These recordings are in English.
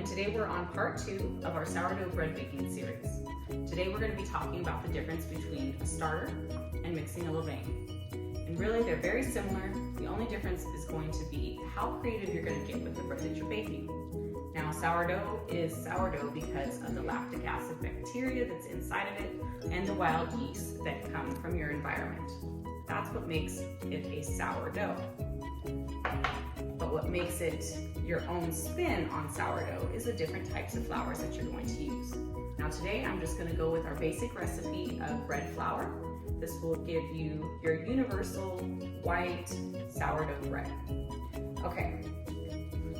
today we're on part 2 of our sourdough bread baking series. Today we're going to be talking about the difference between a starter and mixing a levain. And really they're very similar. The only difference is going to be how creative you're going to get with the bread that you're baking. Now sourdough is sourdough because of the lactic acid bacteria that's inside of it and the wild yeast that come from your environment. That's what makes it a sourdough. But what makes it your own spin on sourdough is the different types of flours that you're going to use. Now today I'm just going to go with our basic recipe of bread flour. This will give you your universal white sourdough bread. Okay,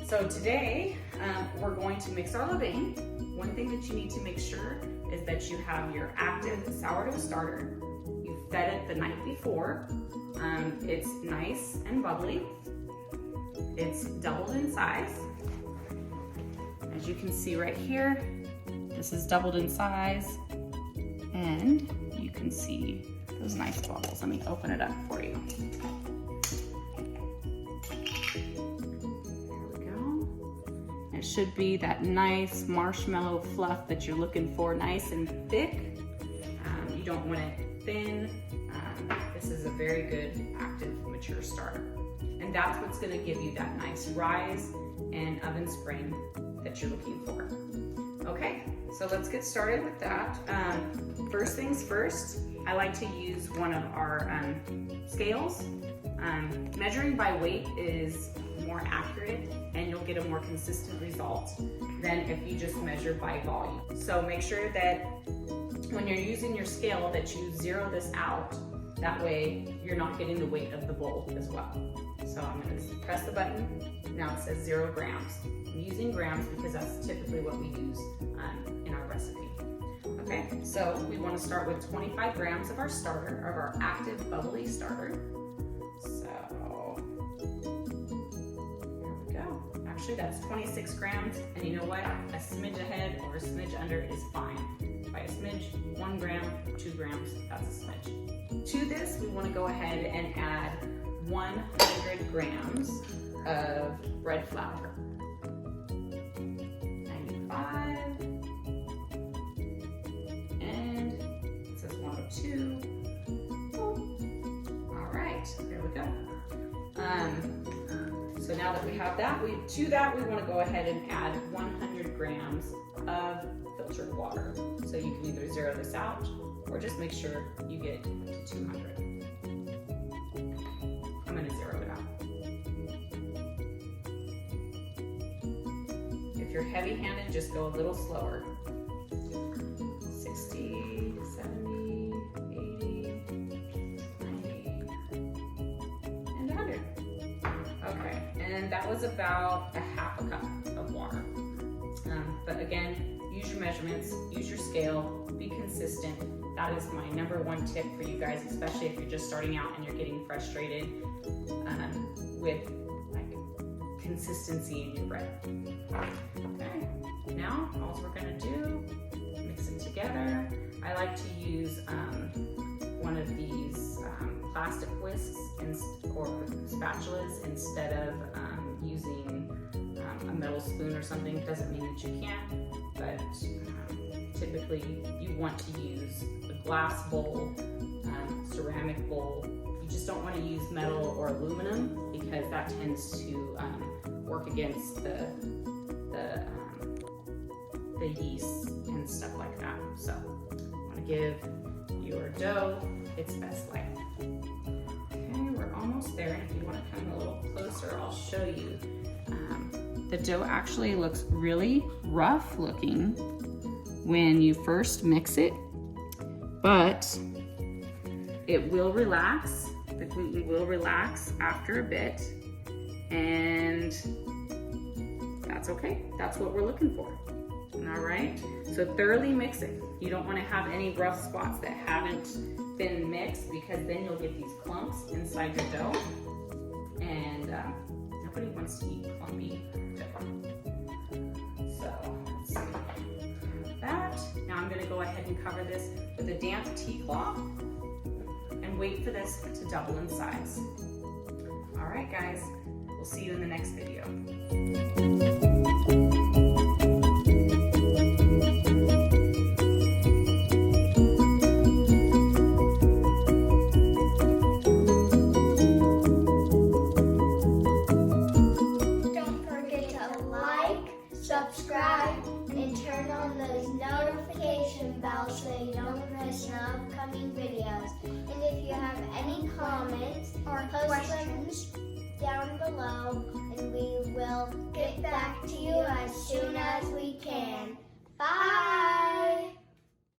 so today we're going to mix our levain. One thing that you need to make sure is that you have your active sourdough starter. You fed it the night before. It's nice and bubbly. It's doubled in size. As you can see right here, this is doubled in size, and you can see those nice bubbles. Let me open it up for you. There we go. It should be that nice marshmallow fluff that you're looking for, nice and thick. You don't want it thin. This is a very good active mature starter. And that's what's going to give you that nice rise and oven spring that you're looking for. Okay, so let's get started with that. First things first, I like to use one of our scales. Measuring by weight is more accurate and you'll get a more consistent result than if you just measure by volume. So make sure that when you're using your scale that you zero this out. That way you're not getting the weight of the bowl as well. So I'm going to press the button. Now it says 0 grams. I'm using grams because that's typically what we use in our recipe. Okay, so we want to start with 25 grams of our starter, of our active bubbly starter. So there we go. Actually that's 26 grams, and you know what? A smidge ahead or a smidge under is fine. By a smidge, 1 gram, 2 grams, that's a smidge. To this, we want to go ahead and add 100 grams of bread flour. 95, and it says 102. All right, there we go. So now that we have that, we want to go ahead and add 100 grams of filtered water. So you can either zero this out or just make sure you get to 200. I'm going to zero it out. If you're heavy-handed, just go a little slower. 60, 70, 80, 90, and 100. Okay, and that was about a half a cup of water. But again, use your measurements, use your scale, be consistent. That is my #1 tip for you guys, especially if you're just starting out and you're getting frustrated with like consistency in your bread. Okay, now all we're gonna do, mix it together. I like to use one of these plastic whisks or spatulas instead of using a metal spoon or something. It doesn't mean that you can't, but typically you want to use a glass bowl, ceramic bowl. You just don't want to use metal or aluminum because that tends to work against the yeast and stuff like that. So I want to give your dough its best life. Okay, we're almost there. And if you want to come a little closer, I'll show you. The dough actually looks really rough looking when you first mix it, but it will relax. The gluten will relax after a bit, and that's okay. That's what we're looking for. All right, so thoroughly mix it. You don't want to have any rough spots that haven't been mixed because then you'll get these clumps inside your dough, and nobody wants to eat clumpy dough. So let's see that. Now I'm going to go ahead and cover this with a damp tea cloth and wait for this to double in size. All right, guys, we'll see you in the next video. us. And if you have any comments or questions down below, and we will get back to you as soon as we can. Bye!